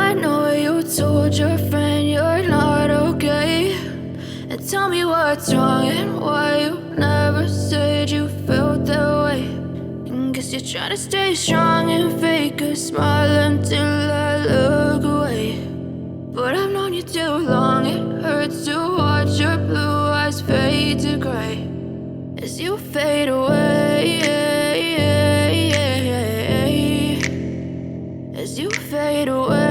I know you told your friend you're not okay, and tell me what's wrong and why you never said you felt that way. And guess you're trying to stay strong and fake a smile until I look away. But I've known you too long, it hurts to watch your blue eyes fade to gray as you fade away, as you fade away.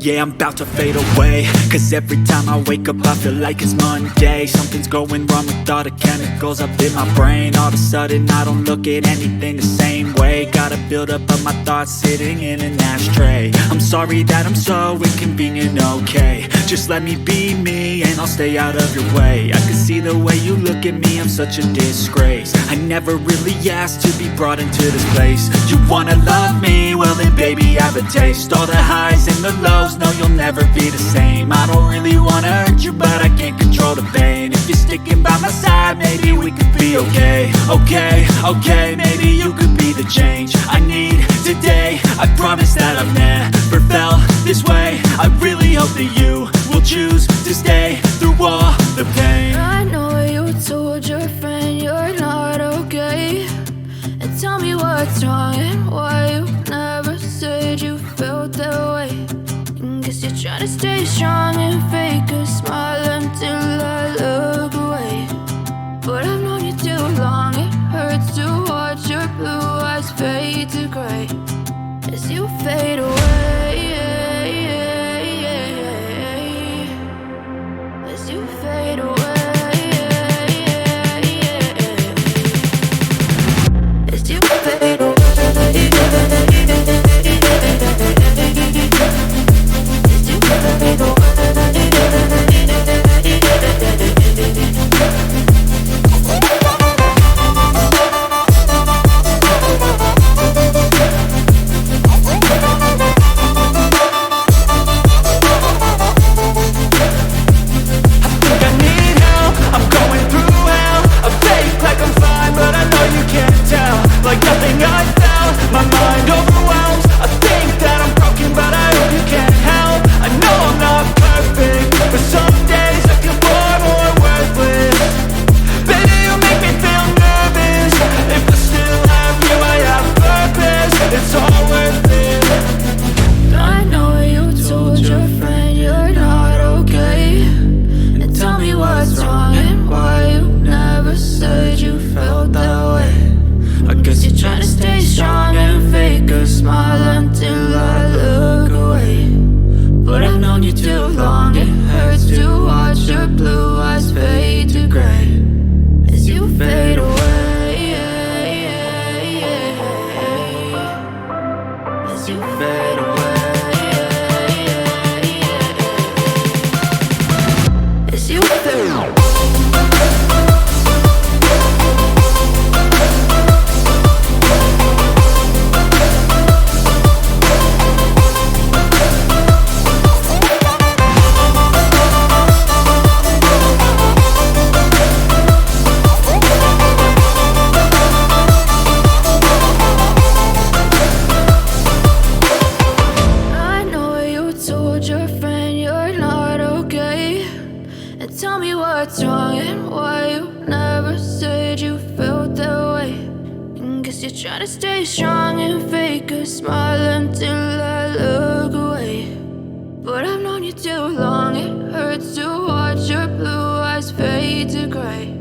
Yeah, I'm about to fade away, cause every time I wake up I feel like it's Monday. Something's going wrong with all the chemicals up in my brain. All of a sudden I don't look at anything the same way. Gotta build up of my thoughts sitting in an ashtray. I'm sorry that I'm so inconvenient, okay. Just let me be me and I'll stay out of your way. I can see the way you look at me, I'm such a disgrace. I never really asked to be brought into this place. You wanna love me? Well then baby I have a taste. All the highs and the lows, no you'll never be the same. I don't really wanna hurt you but I can't control the pain. If you're sticking by my side maybe we could be okay. Okay, maybe you could be the change I need today. I promise that I've never felt this way. I really hope that you will choose to stay through all the pain. I know you told your friend you're not okay, and tell me what's wrong and why you never said you felt that way. And guess you're trying to stay strong and fake a smile until I look away. But I've known you too long, it hurts to watch your blue eyes fade to gray as you fade away, as you fade away, as you fade away. Try to stay strong and fake a smile until I look away. But I've known you too long, it hurts to watch your blue eyes fade to gray